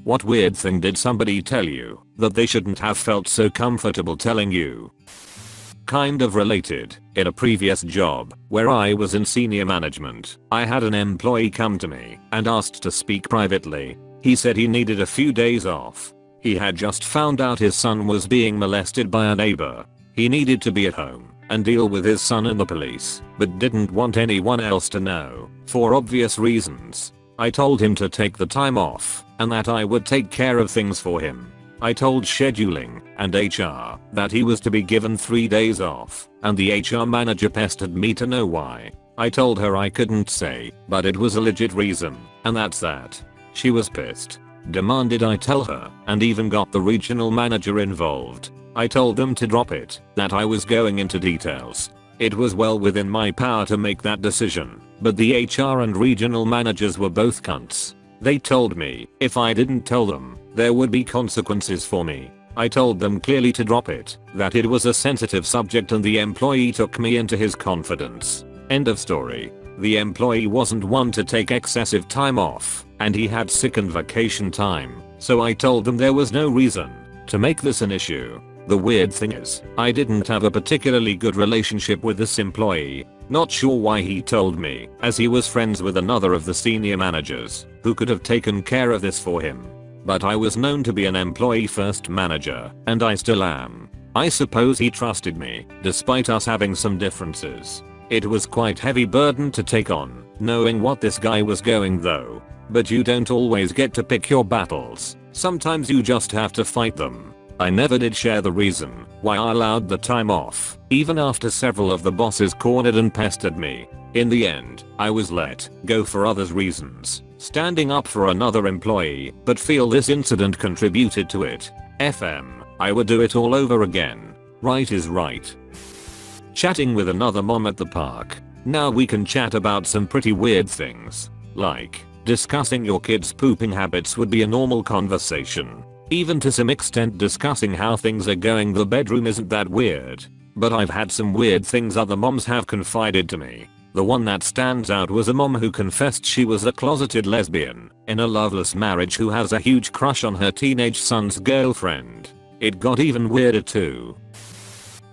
What weird thing did somebody tell you that they shouldn't have felt so comfortable telling you? Kind of related, in a previous job, where I was in senior management, I had an employee come to me and asked to speak privately. He said he needed a few days off. He had just found out his son was being molested by a neighbor. He needed to be at home and deal with his son and the police, but didn't want anyone else to know, for obvious reasons. I told him to take the time off and that I would take care of things for him. I told scheduling and HR that he was to be given 3 days off, and the HR manager pestered me to know why. I told her I couldn't say, but it was a legit reason, and that's that. She was pissed, demanded I tell her, and even got the regional manager involved. I told them to drop it, that I was going into details. It was well within my power to make that decision, but the HR and regional managers were both cunts. They told me if I didn't tell them, there would be consequences for me. I told them clearly to drop it, that it was a sensitive subject, and the employee took me into his confidence. End of story. The employee wasn't one to take excessive time off, and he had sick and vacation time, so I told them there was no reason to make this an issue. The weird thing is, I didn't have a particularly good relationship with this employee. Not sure why he told me, as he was friends with another of the senior managers, who could have taken care of this for him. But I was known to be an employee first manager, and I still am. I suppose he trusted me, despite us having some differences. It was quite heavy burden to take on, knowing what this guy was going though. But you don't always get to pick your battles. Sometimes you just have to fight them. I never did share the reason why I allowed the time off, even after several of the bosses cornered and pestered me. In the end, I was let go for others' reasons, standing up for another employee, but feel this incident contributed to it. FM, I would do it all over again. Right is right. Chatting with another mom at the park. Now we can chat about some pretty weird things. Like, discussing your kids' pooping habits would be a normal conversation. Even to some extent discussing how things are going the bedroom isn't that weird. But I've had some weird things other moms have confided to me. The one that stands out was a mom who confessed she was a closeted lesbian in a loveless marriage who has a huge crush on her teenage son's girlfriend. It got even weirder too.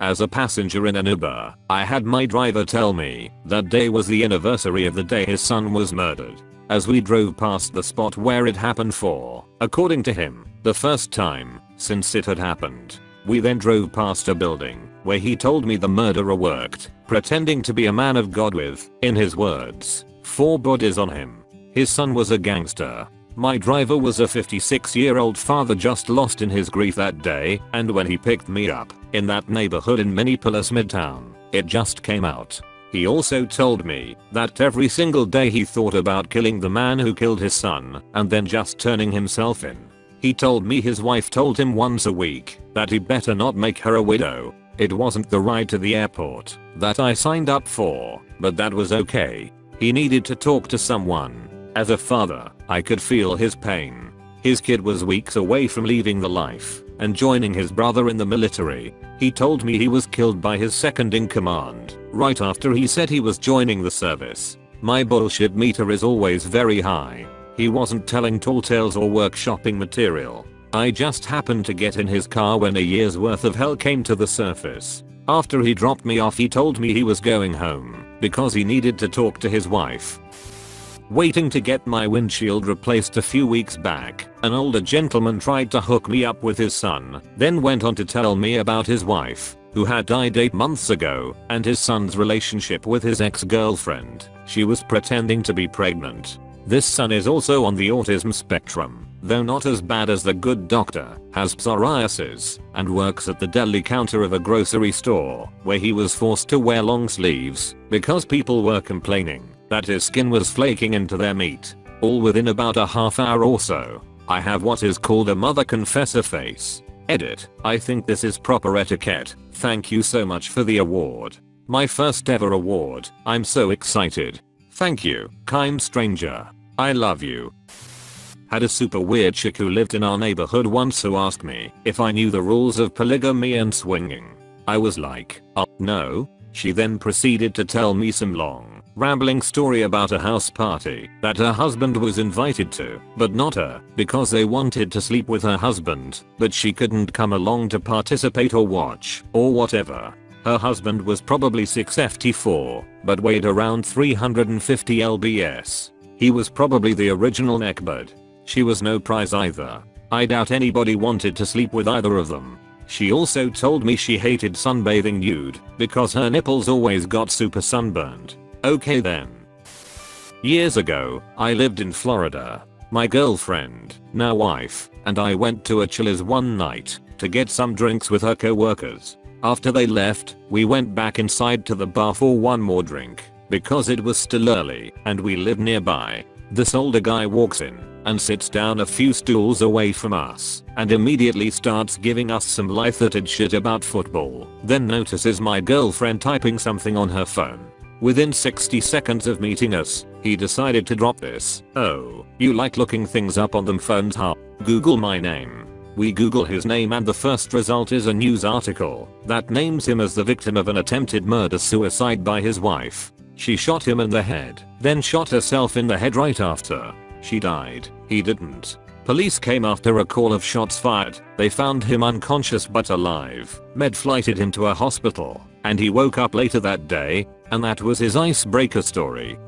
As a passenger in an Uber, I had my driver tell me that day was the anniversary of the day his son was murdered. As we drove past the spot where it happened for, according to him, the first time since it had happened. We then drove past a building where he told me the murderer worked, pretending to be a man of God with, in his words, 4 bodies on him. His son was a gangster. My driver was a 56-year-old father just lost in his grief that day, and when he picked me up in that neighborhood in Minneapolis Midtown, it just came out. He also told me that every single day he thought about killing the man who killed his son and then just turning himself in. He told me his wife told him once a week that he better not make her a widow. It wasn't the ride to the airport that I signed up for, but that was okay. He needed to talk to someone. As a father, I could feel his pain. His kid was weeks away from leaving the life and joining his brother in the military. He told me he was killed by his second in command right after he said he was joining the service. My bullshit meter is always very high. He wasn't telling tall tales or workshopping material. I just happened to get in his car when a year's worth of hell came to the surface. After he dropped me off, he told me he was going home because he needed to talk to his wife. Waiting to get my windshield replaced a few weeks back, an older gentleman tried to hook me up with his son, then went on to tell me about his wife, who had died 8 months ago, and his son's relationship with his ex-girlfriend. She was pretending to be pregnant. This son is also on the autism spectrum, though not as bad as the good doctor, has psoriasis, and works at the deli counter of a grocery store, where he was forced to wear long sleeves because people were complaining that his skin was flaking into their meat, all within about a half hour or so. I have what is called a mother confessor face. Edit, I think this is proper etiquette. Thank you so much for the award. My first ever award. I'm so excited. Thank you, kind stranger. I love you. Had a super weird chick who lived in our neighborhood once who asked me if I knew the rules of polygamy and swinging. I was like, oh, no. She then proceeded to tell me some long, rambling story about a house party that her husband was invited to, but not her, because they wanted to sleep with her husband, but she couldn't come along to participate or watch, or whatever. Her husband was probably 6'4", but weighed around 350 lbs. He was probably the original neckbird. She was no prize either. I doubt anybody wanted to sleep with either of them. She also told me she hated sunbathing nude because her nipples always got super sunburned. Okay then. Years ago, I lived in Florida. My girlfriend, now wife, and I went to a Chili's one night to get some drinks with her co-workers. After they left, we went back inside to the bar for one more drink because it was still early and we lived nearby. This older guy walks in and sits down a few stools away from us and immediately starts giving us some light-hearted shit about football, then notices my girlfriend typing something on her phone. Within 60 seconds of meeting us, he decided to drop this. "Oh, you like looking things up on them phones, huh? Google my name." We Google his name and the first result is a news article that names him as the victim of an attempted murder-suicide by his wife. She shot him in the head, then shot herself in the head right after. She died. He didn't. Police came after a call of shots fired. They found him unconscious but alive, med-flighted him to a hospital, and he woke up later that day, and that was his icebreaker story.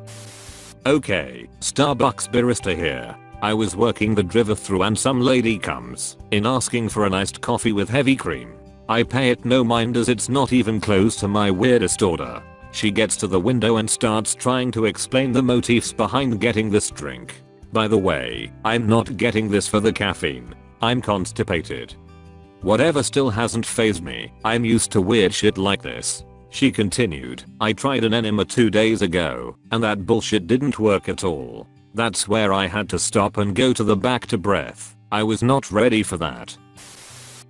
Okay, Starbucks barista here. I was working the drive-thru and some lady comes in asking for an iced coffee with heavy cream. I pay it no mind as it's not even close to my weirdest order. She gets to the window and starts trying to explain the motifs behind getting this drink. By the way, I'm not getting this for the caffeine. I'm constipated. Whatever still hasn't fazed me. I'm used to weird shit like this. She continued, "I tried an enema 2 days ago, and that bullshit didn't work at all. That's where I had to stop and go to the back to breath. I was not ready for that."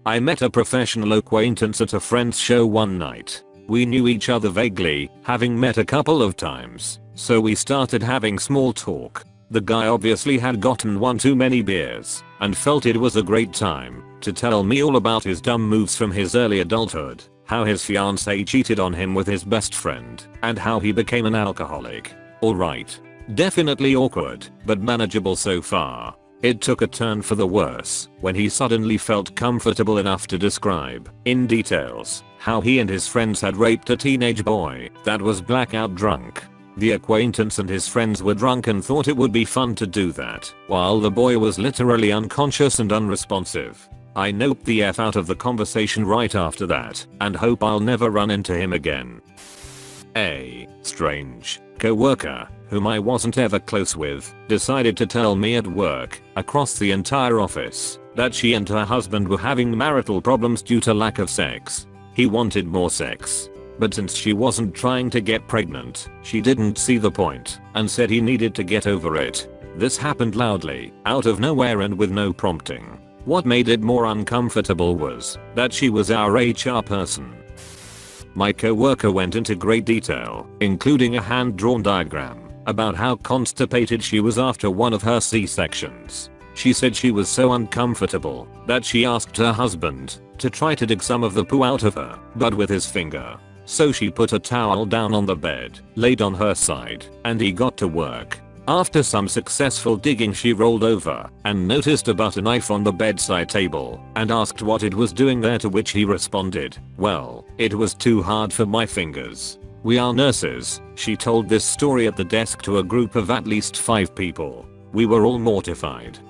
I met a professional acquaintance at a friend's show one night. We knew each other vaguely, having met a couple of times, so we started having small talk. The guy obviously had gotten one too many beers and felt it was a great time to tell me all about his dumb moves from his early adulthood, how his fiancée cheated on him with his best friend, and how he became an alcoholic. Alright. Definitely awkward, but manageable so far. It took a turn for the worse when he suddenly felt comfortable enough to describe, in details, how he and his friends had raped a teenage boy that was blackout drunk. The acquaintance and his friends were drunk and thought it would be fun to do that, while the boy was literally unconscious and unresponsive. I noped the F out of the conversation right after that, and hope I'll never run into him again. A strange co-worker, whom I wasn't ever close with, decided to tell me at work, across the entire office, that she and her husband were having marital problems due to lack of sex. He wanted more sex, but since she wasn't trying to get pregnant, she didn't see the point and said he needed to get over it. This happened loudly, out of nowhere and with no prompting. What made it more uncomfortable was that she was our HR person. My coworker went into great detail, including a hand-drawn diagram, about how constipated she was after one of her C-sections. She said she was so uncomfortable that she asked her husband to try to dig some of the poo out of her, but with his finger. So she put a towel down on the bed, laid on her side, and he got to work. After some successful digging, she rolled over and noticed a butter knife on the bedside table and asked what it was doing there, to which he responded, "Well, it was too hard for my fingers." "We are nurses." She told this story at the desk to a group of at least 5 people. We were all mortified.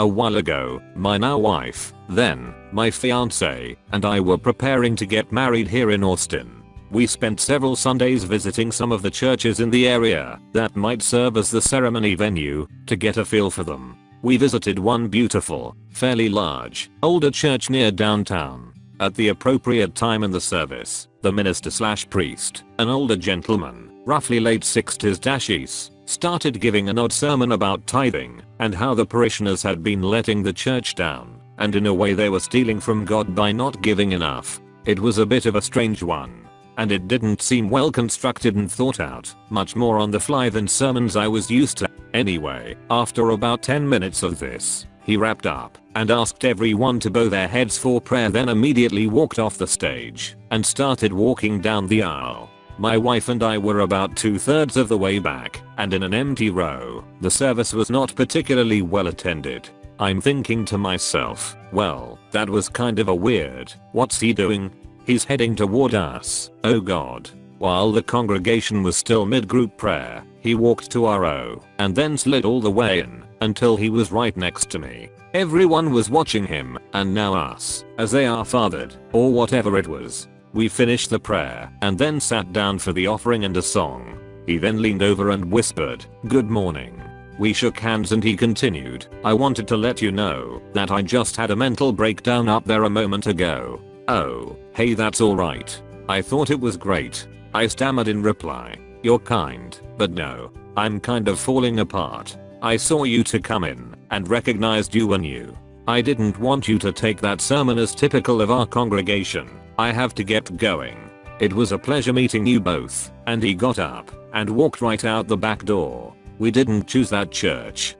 A while ago, my now wife, then my fiance, and I were preparing to get married here in Austin. We spent several Sundays visiting some of the churches in the area that might serve as the ceremony venue to get a feel for them. We visited one beautiful, fairly large, older church near downtown. At the appropriate time in the service, the minister/priest, an older gentleman, roughly late 60s-ish, started giving an odd sermon about tithing and how the parishioners had been letting the church down, and in a way they were stealing from God by not giving enough. It was a bit of a strange one, and it didn't seem well constructed and thought out, much more on the fly than sermons I was used to. Anyway, after about 10 minutes of this, He wrapped up and asked everyone to bow their heads for prayer, then immediately walked off the stage and started walking down the aisle. My wife and I were about 2/3 of the way back and in an empty row. The service was not particularly well attended. I'm thinking to myself, well, that was kind of a weird. What's he doing? He's heading toward us. Oh god. While the congregation was still mid-group prayer, he walked to our row and then slid all the way in until he was right next to me. Everyone was watching him and now us as they are fathered or whatever it was. We finished the prayer and then sat down for the offering and a song. He then leaned over and whispered, "Good morning." We shook hands and he continued, "I wanted to let you know that I just had a mental breakdown up there a moment ago." "Oh, hey, that's alright." I thought it was great. I stammered in reply, "You're kind, but no, I'm kind of falling apart. I saw you to come in and recognized you and knew. I didn't want you to take that sermon as typical of our congregation. I have to get going. It was a pleasure meeting you both." And he got up and walked right out the back door. We didn't choose that church.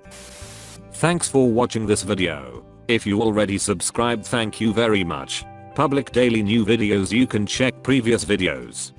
Thanks for watching this video. If you already subscribed, thank you very much. Public daily new videos, you can check previous videos.